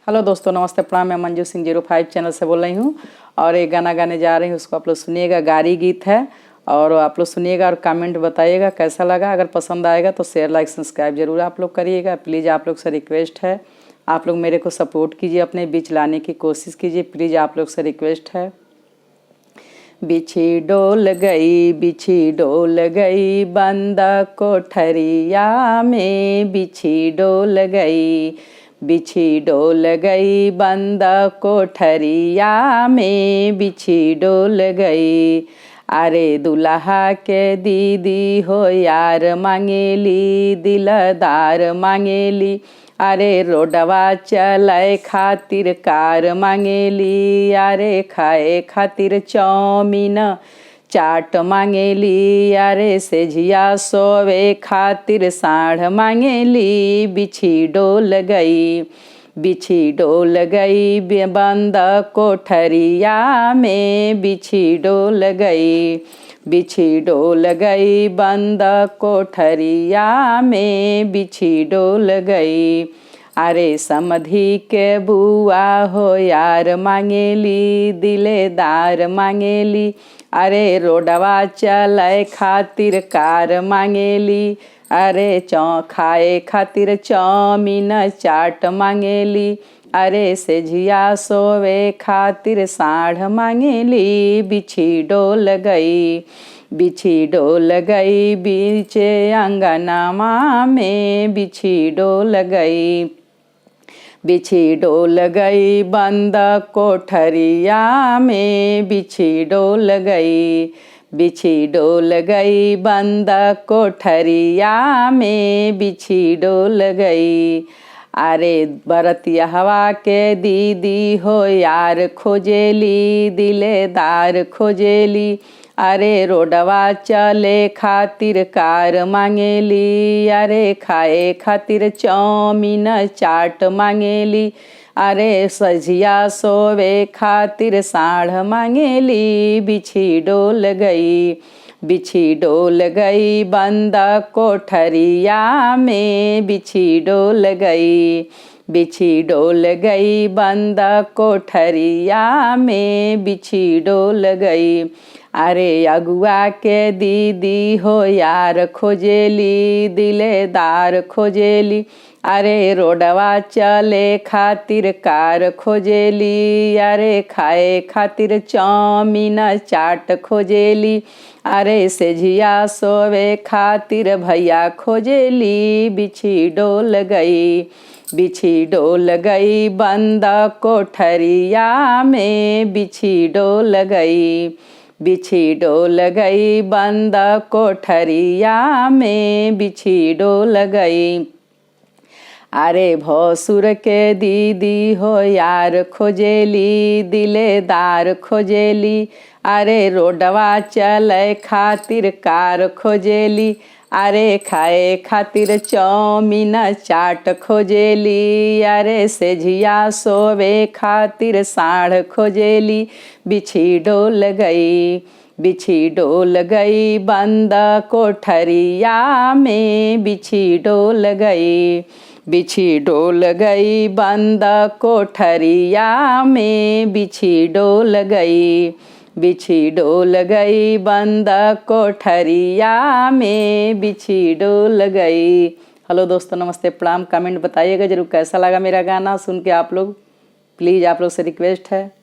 Hello दोस्तों, नमस्ते, प्रणाम। मैं मंजू सिंह 05 चैनल से बोल रही हूँ और एक गाना गाने जा रही हूँ, उसको आप लोग सुनिएगा। गारी गीत है और आप लोग सुनिएगा और कमेंट बताइएगा कैसा लगा। अगर पसंद आएगा तो शेयर, लाइक, सब्सक्राइब जरूर आप लोग करिएगा। प्लीज़ आप लोग से रिक्वेस्ट है, आप लोग मेरे को सपोर्ट कीजिए, अपने बीच लाने की कोशिश कीजिए। प्लीज़ आप लोग से रिक्वेस्ट है। बिछी डोल गई बंद कोठरिया में, बिछी डोल गई बंद कोठरिया में, बिछी डोल गई। अरे दुल्हा के दीदी हो यार मांगेली, दिलदार मांगेली। अरे रोडवा चलाए खातिर कार मांगेली। अरे खाए खातिर चाउमीन चाट मांगेली। अरे सेझिया सोवे खातिर साढ़ मांगेली। बिछी डोल गई बंद कोठरिया में, बिछी डोल गई बंद कोठरिया में, बिछी डोल गई। अरे समधी के बुआ हो यार मांगेली, दिलेदार मांगेली। अरे रोडवा चलाए खातिर कार मांगेली। अरे खाए खातिर चाउमीन चाट मांगेली। अरे सेझिया सोवे खातिर साढ़ मांगेली। बिछी डोल गई बीचे अंगनमा में, बिछी डोल गई बंद कोठरिया में, बिछी डोल गई बंद कोठरिया में, बिछी डोल गई। अरे बरतिया हवा के दीदी हो यार खोजेली, दिलेदार खोजेली। अरे रोडवा चले खातिर कार मांगेली। अरे खाए खातिर चाउमीन चाट मांगेली। अरे सझिया सोवे खातिर साढ़ मांगेली। बिछी डोल गई बंद कोठरिया में, बिछी डोल गई बंद कोठरिया में, बिछी डोल गई। अरे अगुआ के दीदी हो यार खोजेली, दिलेदार खोजेली। अरे रोडवा चले खातिर कार खोजेली। अरे खाए खातिर चाउमीन चाट खोजेली। अरे सेझिया सोवे खातिर भैया खोजेली। बिछी डोल गई बंद कोठरिया में, बिछी डोल गई बंद कोठरिया में, बिछी डोल गई। अरे भौसुर के दीदी हो यार खोजेली, दिलेदार खोजेली। अरे रोडवा चले खातिर कार खोजेली। अरे खाए खातिर चाउमीन चाट खोजेली। अरे सेझिया सोवे खातिर साढ़ खोजेली। बिछी डोल गई बंद कोठरिया में, बिछी डोल गई बंद कोठरिया में, बिछी डोल गई बंद कोठरिया में, बिछी डोल गई। हेलो दोस्तों, नमस्ते, प्रणाम। कमेंट बताइएगा जरूर कैसा लगा मेरा गाना सुन के आप लोग। प्लीज़ आप लोग से रिक्वेस्ट है।